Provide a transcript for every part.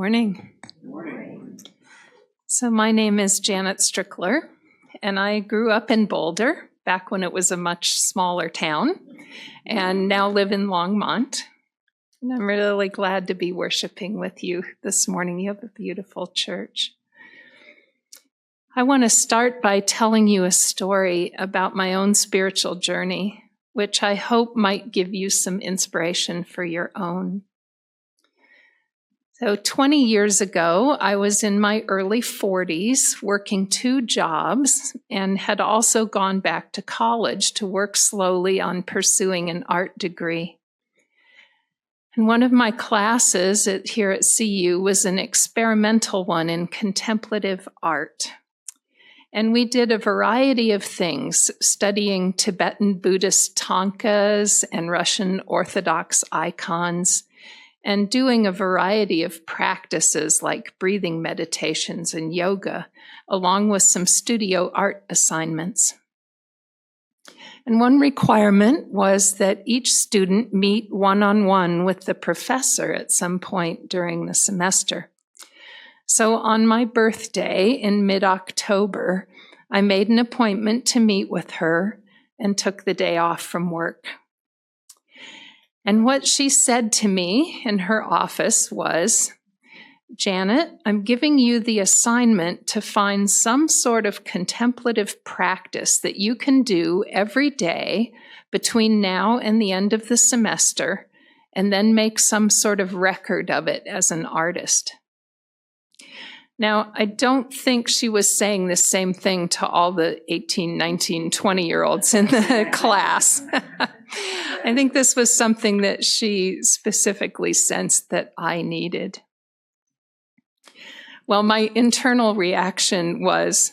morning. Good morning. So my name is Janet Strickler, and I grew up in Boulder back when it was a much smaller town, and now live in Longmont. And I'm really glad to be worshiping with you this morning. You have a beautiful church. I want to start by telling you a story about my own spiritual journey, which I hope might give you some inspiration for your own. So 20 years ago, I was in my early 40s working 2 jobs and had also gone back to college to work slowly on pursuing an art degree. And one of my classes here at CU was an experimental one in contemplative art. And we did a variety of things, studying Tibetan Buddhist thangkas and Russian Orthodox icons, and doing a variety of practices like breathing meditations and yoga, along with some studio art assignments. And one requirement was that each student meet one-on-one with the professor at some point during the semester. So on my birthday in mid-October, I made an appointment to meet with her and took the day off from work. And what she said to me in her office was, "Janet, I'm giving you the assignment to find some sort of contemplative practice that you can do every day between now and the end of the semester, and then make some sort of record of it as an artist." Now, I don't think she was saying the same thing to all the 18, 19, 20-year-olds in the class. I think this was something that she specifically sensed that I needed. Well, my internal reaction was,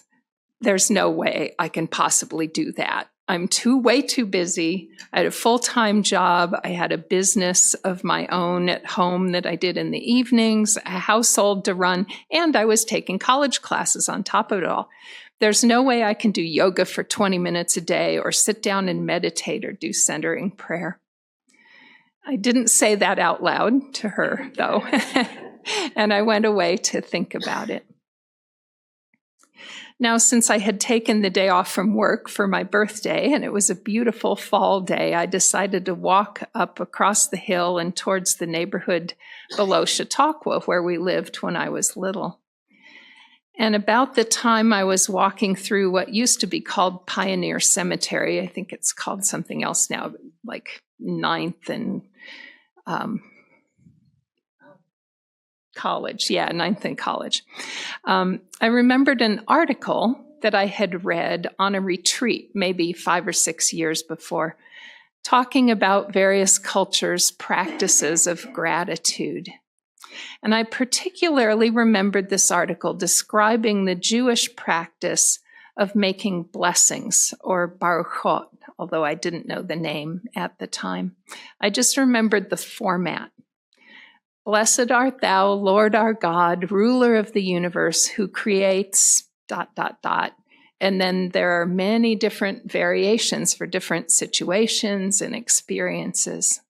there's no way I can possibly do that. I'm way too busy. I had a full-time job. I had a business of my own at home that I did in the evenings, a household to run, and I was taking college classes on top of it all. There's no way I can do yoga for 20 minutes a day or sit down and meditate or do centering prayer. I didn't say that out loud to her, though, and I went away to think about it. Now, since I had taken the day off from work for my birthday, and it was a beautiful fall day, I decided to walk up across the hill and towards the neighborhood below Chautauqua, where we lived when I was little. And about the time I was walking through what used to be called Pioneer Cemetery, I think it's called something else now, like 9th and college. Yeah, 9th and college. I remembered an article that I had read on a retreat, maybe 5 or 6 years before, talking about various cultures' practices of gratitude. And I particularly remembered this article describing the Jewish practice of making blessings, or baruchot, although I didn't know the name at the time. I just remembered the format. "Blessed art thou, Lord our God, ruler of the universe, who creates ... And then there are many different variations for different situations and experiences.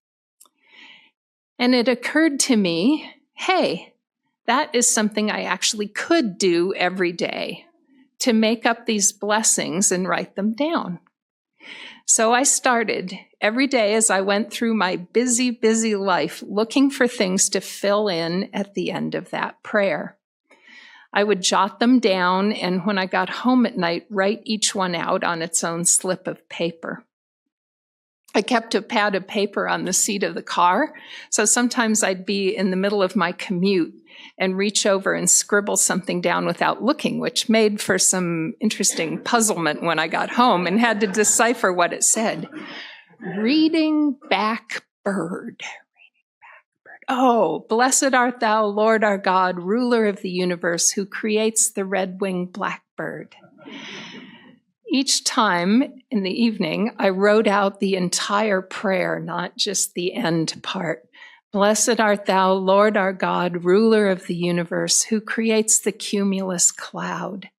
And it occurred to me, hey, that is something I actually could do every day, to make up these blessings and write them down. So I started every day as I went through my busy, busy life looking for things to fill in at the end of that prayer. I would jot them down, and when I got home at night, write each one out on its own slip of paper. I kept a pad of paper on the seat of the car, so sometimes I'd be in the middle of my commute and reach over and scribble something down without looking, which made for some interesting puzzlement when I got home and had to decipher what it said. Reading back bird. Oh, blessed art thou, Lord our God, ruler of the universe, who creates the red-winged blackbird. Each time in the evening, I wrote out the entire prayer, not just the end part. Blessed art thou, Lord our God, ruler of the universe, who creates the cumulus cloud.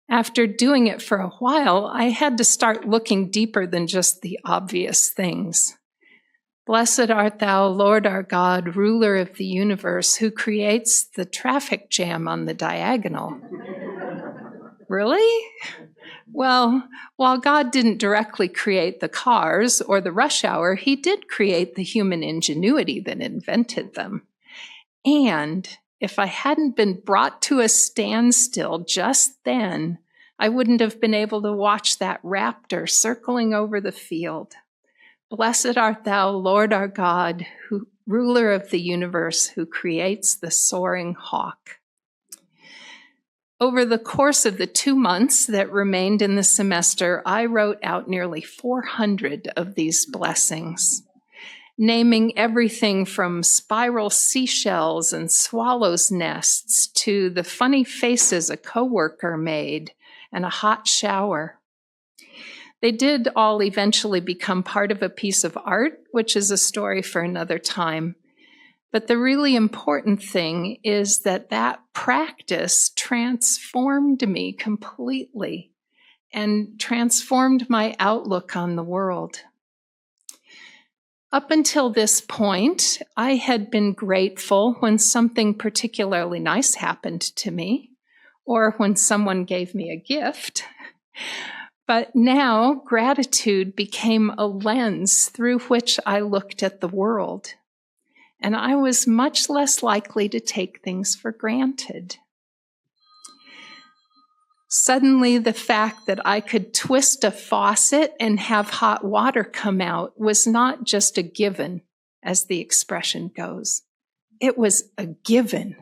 After doing it for a while, I had to start looking deeper than just the obvious things. Blessed art thou, Lord our God, ruler of the universe, who creates the traffic jam on the diagonal. Really? Well, while God didn't directly create the cars or the rush hour, he did create the human ingenuity that invented them. And if I hadn't been brought to a standstill just then, I wouldn't have been able to watch that raptor circling over the field. Blessed art thou, Lord our God, who ruler of the universe, who creates the soaring hawk. Over the course of the 2 months that remained in the semester, I wrote out nearly 400 of these blessings, naming everything from spiral seashells and swallows' nests to the funny faces a coworker made and a hot shower. They did all eventually become part of a piece of art, which is a story for another time. But the really important thing is that practice transformed me completely and transformed my outlook on the world. Up until this point, I had been grateful when something particularly nice happened to me, or when someone gave me a gift. But now gratitude became a lens through which I looked at the world, and I was much less likely to take things for granted. Suddenly, the fact that I could twist a faucet and have hot water come out was not just a given, as the expression goes. It was a given.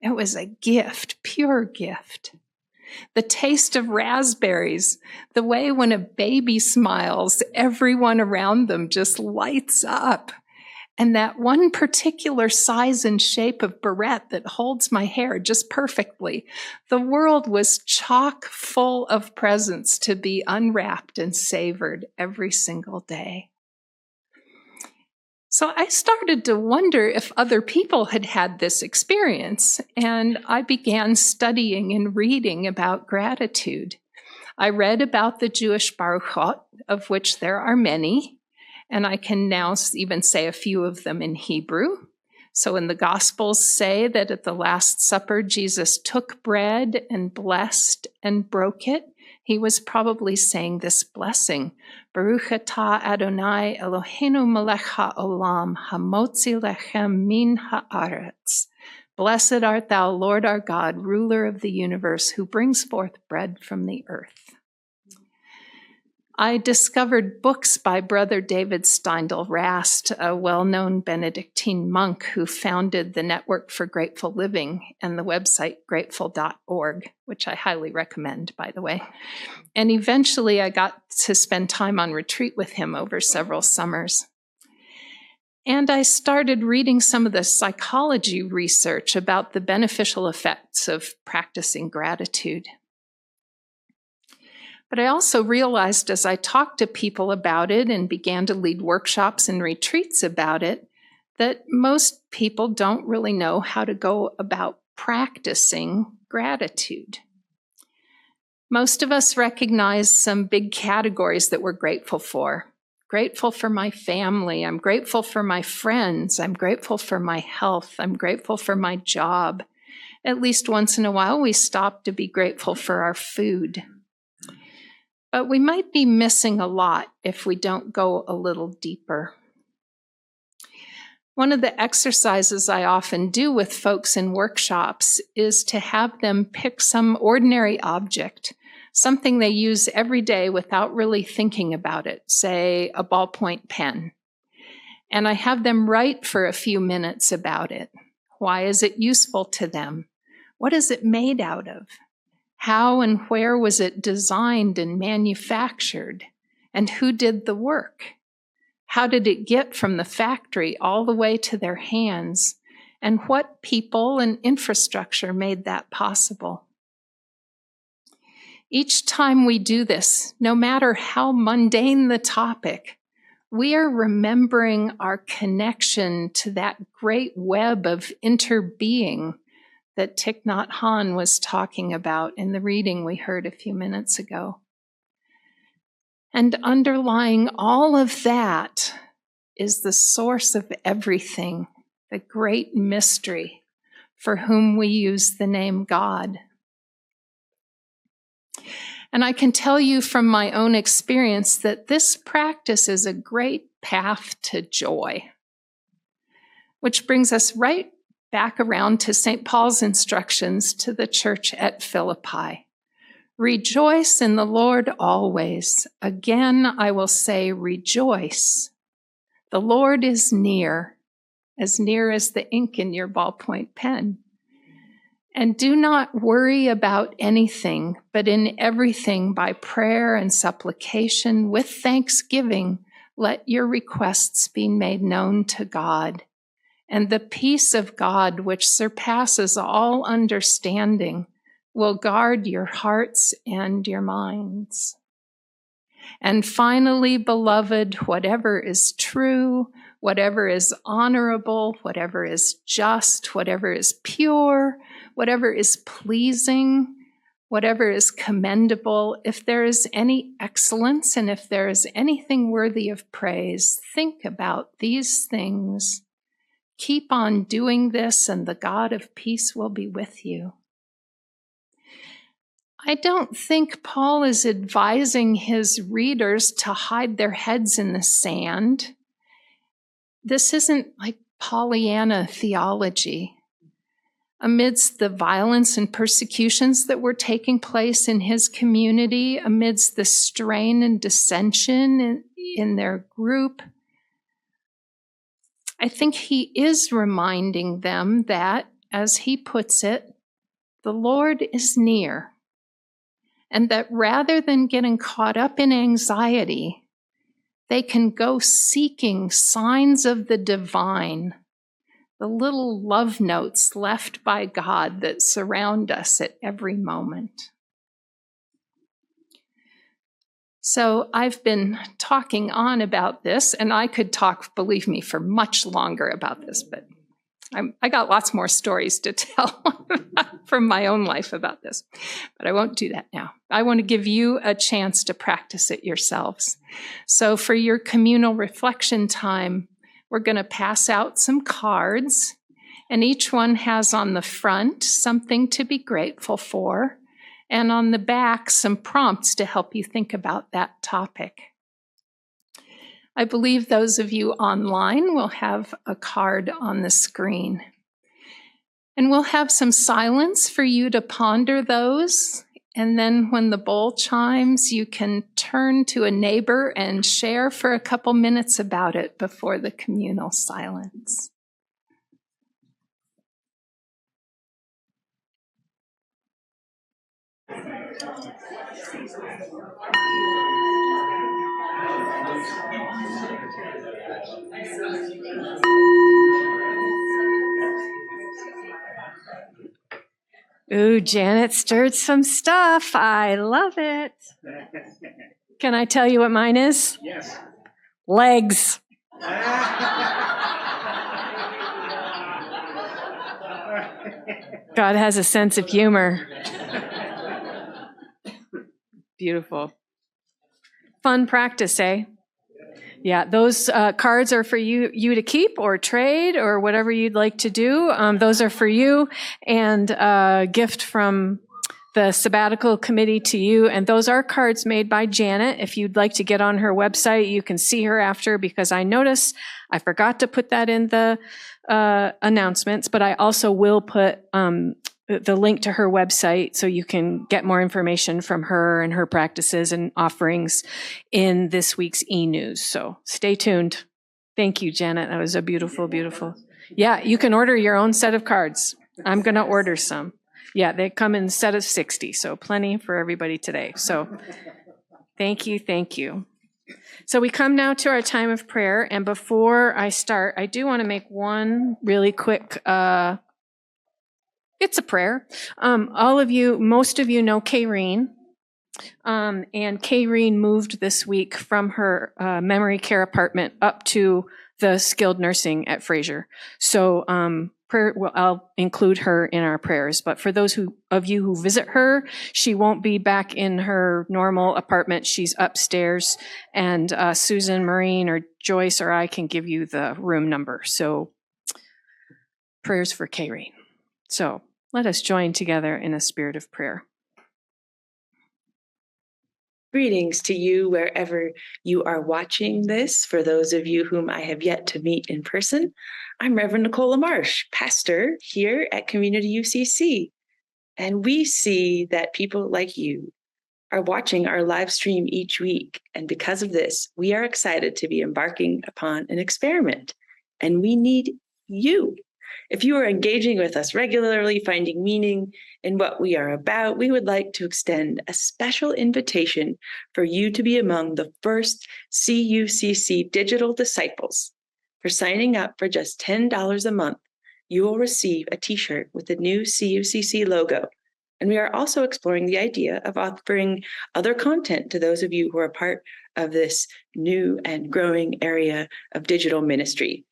It was a gift, pure gift. The taste of raspberries, the way when a baby smiles, everyone around them just lights up. And that one particular size and shape of barrette that holds my hair just perfectly. The world was chock full of presents to be unwrapped and savored every single day. So I started to wonder if other people had had this experience, and I began studying and reading about gratitude. I read about the Jewish baruchot, of which there are many, and I can now even say a few of them in Hebrew. So in the Gospels say that at the Last Supper, Jesus took bread and blessed and broke it. He was probably saying this blessing, Baruch atah Adonai Eloheinu melech ha'olam, hamotzi lechem min ha'aretz. Blessed art thou, Lord our God, ruler of the universe, who brings forth bread from the earth. I discovered books by Brother David Steindl-Rast, a well-known Benedictine monk who founded the Network for Grateful Living and the website grateful.org, which I highly recommend, by the way. And eventually I got to spend time on retreat with him over several summers. And I started reading some of the psychology research about the beneficial effects of practicing gratitude. But I also realized as I talked to people about it and began to lead workshops and retreats about it, that most people don't really know how to go about practicing gratitude. Most of us recognize some big categories that we're grateful for. Grateful for my family. I'm grateful for my friends. I'm grateful for my health. I'm grateful for my job. At least once in a while, we stop to be grateful for our food. But we might be missing a lot if we don't go a little deeper. One of the exercises I often do with folks in workshops is to have them pick some ordinary object, something they use every day without really thinking about it, say a ballpoint pen. And I have them write for a few minutes about it. Why is it useful to them? What is it made out of? How and where was it designed and manufactured? And who did the work? How did it get from the factory all the way to their hands? And what people and infrastructure made that possible? Each time we do this, no matter how mundane the topic, we are remembering our connection to that great web of interbeing that Thich Nhat Hanh was talking about in the reading we heard a few minutes ago. And underlying all of that is the source of everything, the great mystery for whom we use the name God. And I can tell you from my own experience that this practice is a great path to joy. Which brings us right back around to St. Paul's instructions to the church at Philippi. Rejoice in the Lord always. Again, I will say rejoice. The Lord is near as the ink in your ballpoint pen. And do not worry about anything, but in everything by prayer and supplication with thanksgiving, let your requests be made known to God. And the peace of God, which surpasses all understanding, will guard your hearts and your minds. And finally, beloved, whatever is true, whatever is honorable, whatever is just, whatever is pure, whatever is pleasing, whatever is commendable, if there is any excellence and if there is anything worthy of praise, think about these things. Keep on doing this, and the God of peace will be with you. I don't think Paul is advising his readers to hide their heads in the sand. This isn't like Pollyanna theology. Amidst the violence and persecutions that were taking place in his community, amidst the strain and dissension in their group, I think he is reminding them that, as he puts it, the Lord is near, and that rather than getting caught up in anxiety, they can go seeking signs of the divine, the little love notes left by God that surround us at every moment. So I've been talking on about this, and I could talk, believe me, for much longer about this, but I got lots more stories to tell from my own life about this, but I won't do that now. I want to give you a chance to practice it yourselves. So for your communal reflection time, we're going to pass out some cards, and each one has on the front something to be grateful for, and on the back, some prompts to help you think about that topic. I believe those of you online will have a card on the screen. And we'll have some silence for you to ponder those. And then when the bowl chimes, you can turn to a neighbor and share for a couple minutes about it before the communal silence. Ooh, Janet stirred some stuff. I love it. Can I tell you what mine is? Yes. Legs. God has a sense of humor. Beautiful. Fun practice, eh? Yeah, those cards are for you to keep or trade or whatever you'd like to do. Those are for you, and a gift from the sabbatical committee to you. And those are cards made by Janet. If you'd like to get on her website, you can see her after, because I noticed I forgot to put that in the announcements, but I also will put the link to her website so you can get more information from her and her practices and offerings in this week's e-news. So stay tuned. Thank you, Janet. That was a beautiful, beautiful. Yeah, you can order your own set of cards. I'm going to order some. Yeah, they come in a set of 60, so plenty for everybody today. So thank you, thank you. So we come now to our time of prayer, and before I start, I do want to make one really quick it's a prayer. Most of you know Kayreen, and Kayreen moved this week from her memory care apartment up to the skilled nursing at Fraser. So prayer, well, I'll include her in our prayers. But for those of you who visit her, she won't be back in her normal apartment. She's upstairs, and Susan, Maureen, or Joyce or I can give you the room number. So prayers for Kayleen. So let us join together in a spirit of prayer. Greetings to you wherever you are watching this. For those of you whom I have yet to meet in person, I'm Reverend Nicola Marsh, pastor here at Community UCC. And we see that people like you are watching our live stream each week. And because of this, we are excited to be embarking upon an experiment. And we need you. If you are engaging with us regularly, finding meaning in what we are about, we would like to extend a special invitation for you to be among the first CUCC digital disciples. For signing up for just $10 a month, you will receive a t-shirt with the new CUCC logo. And we are also exploring the idea of offering other content to those of you who are part of this new and growing area of digital ministry.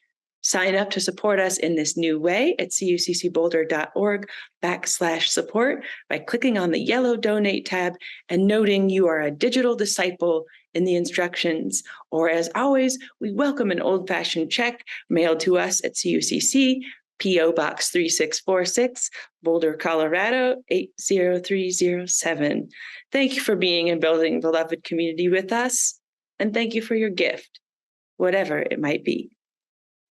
Sign up to support us in this new way at cuccboulder.org/support by clicking on the yellow donate tab and noting you are a digital disciple in the instructions. Or as always, we welcome an old-fashioned check mailed to us at CUCC, P.O. Box 3646, Boulder, Colorado 80307. Thank you for being and building beloved community with us, and thank you for your gift, whatever it might be.